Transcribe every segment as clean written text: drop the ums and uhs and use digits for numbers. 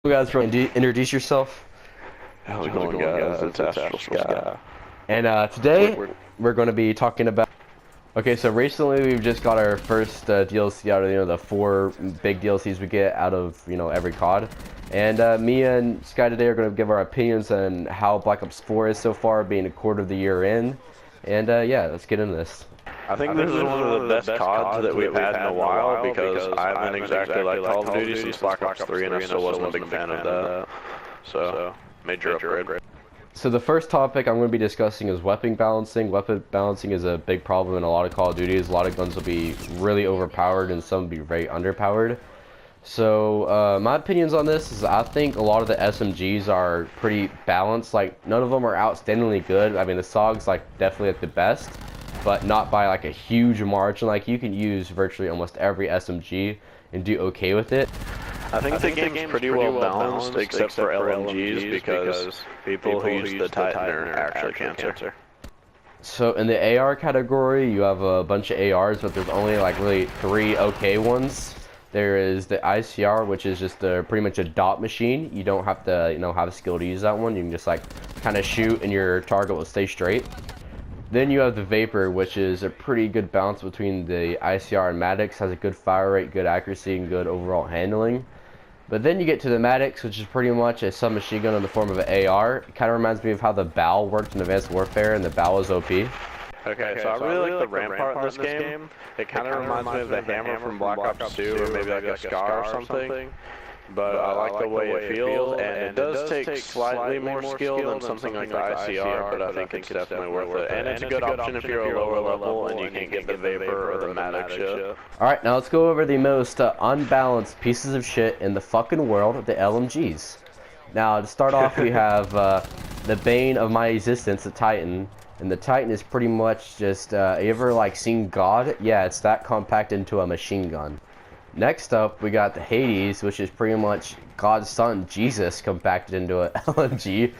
You guys, introduce yourself. How's it going, guys? It's Astral Sky. And today We're- we're going to be talking about. Okay, so recently we've just got our first DLC out of the four big DLCs we get out of every COD, and me and Sky today are going to give our opinions on how Black Ops 4 is so far, being a quarter of the year in, and yeah, let's get into this. I think this is one of the best CODs that we've had in a while because I haven't exactly liked Call of Duty since Black Ops 3, and I still wasn't a big fan of that. So, major upgrade. So the first topic I'm going to be discussing is weapon balancing. Weapon balancing is a big problem in a lot of Call of Duties. A lot of guns will be really overpowered and some will be very underpowered. So my opinions on this is I think a lot of the SMGs are pretty balanced. Like, none of them are outstandingly good. I mean, the SOG's like definitely at the best, but not by like a huge margin. Like, you can use virtually almost every SMG and do okay with it. I think the game's pretty well balanced except for LMGs because people who use the Titan are actually cancer. So in the AR category, you have a bunch of ARs, but there's only like really three okay ones. There is the ICR, which is just pretty much a dot machine. You don't have to, have a skill to use that one. You can just like kind of shoot and your target will stay straight. Then you have the Vapor, which is a pretty good balance between the ICR and Maddox. Has a good fire rate, good accuracy, and good overall handling. But then you get to the Maddox, which is pretty much a submachine gun in the form of an AR. It kind of reminds me of how the BAL worked in Advanced Warfare, and the BAL is OP. Okay, so I really like the Rampart in this game. It kind of reminds me of the Hammer from Black Ops 2, or maybe like a Scar or something. But I like the way it feels, and it does take slightly more skill than something like the ICR, but I think it's definitely worth it. And it's a good option if you're a lower level and you can't get the Vapor or the Maddox shit. Alright, now let's go over the most unbalanced pieces of shit in the fucking world, the LMGs. Now, to start off, we have the bane of my existence, the Titan. And the Titan is pretty much just, you ever like seen God? Yeah, it's that compact into a machine gun. Next up, we got the Hades, which is pretty much God's son, Jesus, compacted into an LMG.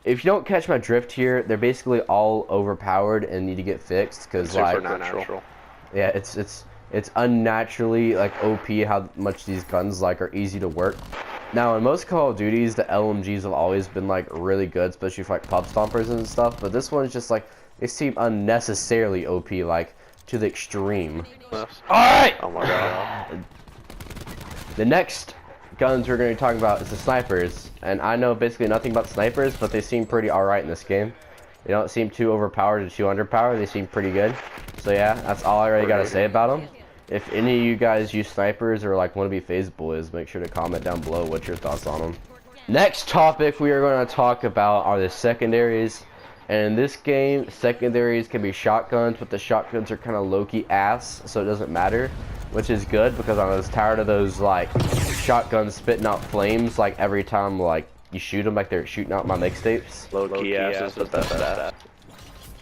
If you don't catch my drift here, they're basically all overpowered and need to get fixed, because like, yeah, it's unnaturally like OP how much these guns like are easy to work. Now, in most Call of Duties, the LMGs have always been like really good, especially for like pub stompers and stuff, but this one's just like, they seem unnecessarily OP, like to the extreme. Alright! Oh my god. The next guns we're going to be talking about is the snipers, and I know basically nothing about snipers, but they seem pretty alright in this game. They don't seem too overpowered or too underpowered, they seem pretty good. So yeah, that's all I really got to say about them. If any of you guys use snipers or like want to be phase boys, make sure to comment down below what your thoughts on them. Next topic we are going to talk about are the secondaries. And in this game, secondaries can be shotguns, but the shotguns are kind of low-key ass, so it doesn't matter, which is good because I was tired of those like shotguns spitting out flames like every time like you shoot them, like they're shooting out my mixtapes. Low-key ass is the best stat.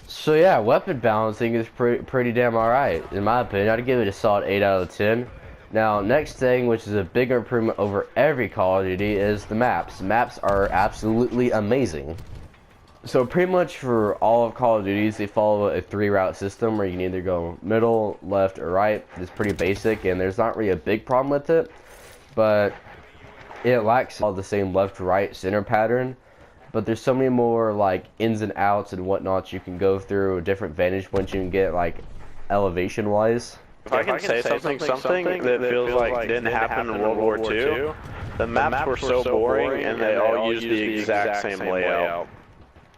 So yeah, weapon balancing is pretty damn alright, in my opinion. I'd give it a solid 8 out of 10. Now, next thing, which is a big improvement over every Call of Duty, is the maps. Maps are absolutely amazing. So pretty much for all of Call of Duties, they follow a 3-route system where you can either go middle, left, or right. It's pretty basic, and there's not really a big problem with it, but it lacks all the same left, right, center pattern. But there's so many more like ins and outs and whatnot you can go through, different vantage points you can get, like elevation wise. If I can say something that feels like didn't happen in World War II, the maps were so boring and they all used the exact same layout.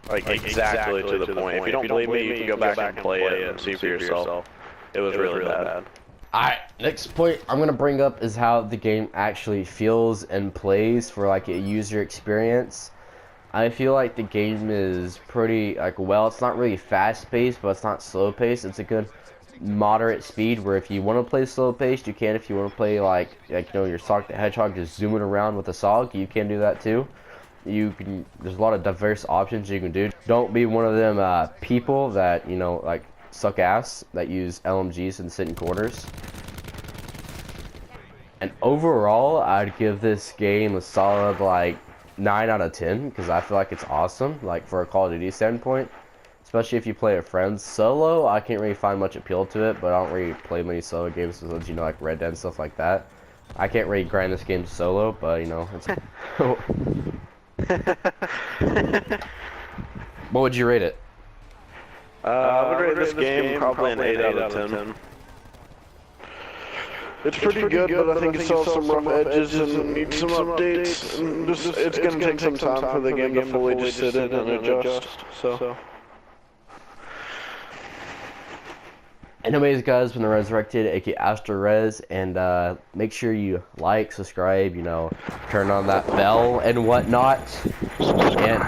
Like exactly to the point. If you don't believe me, you can go back and play it and see for yourself. It was really bad. Alright, next point I'm gonna bring up is how the game actually feels and plays for like a user experience. I feel like the game is pretty, like, well, it's not really fast-paced, but it's not slow-paced. It's a good moderate speed where if you want to play slow-paced, you can. If you want to play, like your Sonic the Hedgehog just zooming around with a SOG, you can do that too. You can, there's a lot of diverse options you can do. Don't be one of them people that, like, suck ass, that use LMGs and sit in corners. And overall, I'd give this game a solid, like, 9 out of 10 because I feel like it's awesome, like for a Call of Duty standpoint, especially if you play with friends. Solo, I can't really find much appeal to it, but I don't really play many solo games since like Red Dead and stuff like that. I can't really grind this game solo, but you know, it's. What would you rate it? I would rate this game probably an 8 out of 10. It's pretty good, but I think it still has some rough edges and needs some updates. And it's gonna take some time for the game to fully just sit in and adjust. So. Anyways, guys, when the Resurrected, aka Astro Res, and make sure you like, subscribe, you know, turn on that bell and whatnot, and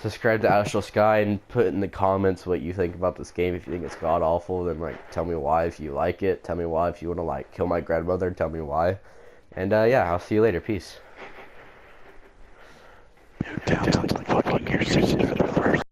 subscribe to Astral Sky, and put in the comments what you think about this game. If you think it's god awful, then like tell me why. If you like it, tell me why. If you want to like kill my grandmother, tell me why. And yeah, I'll see you later. Peace. Down to fucking your sister first.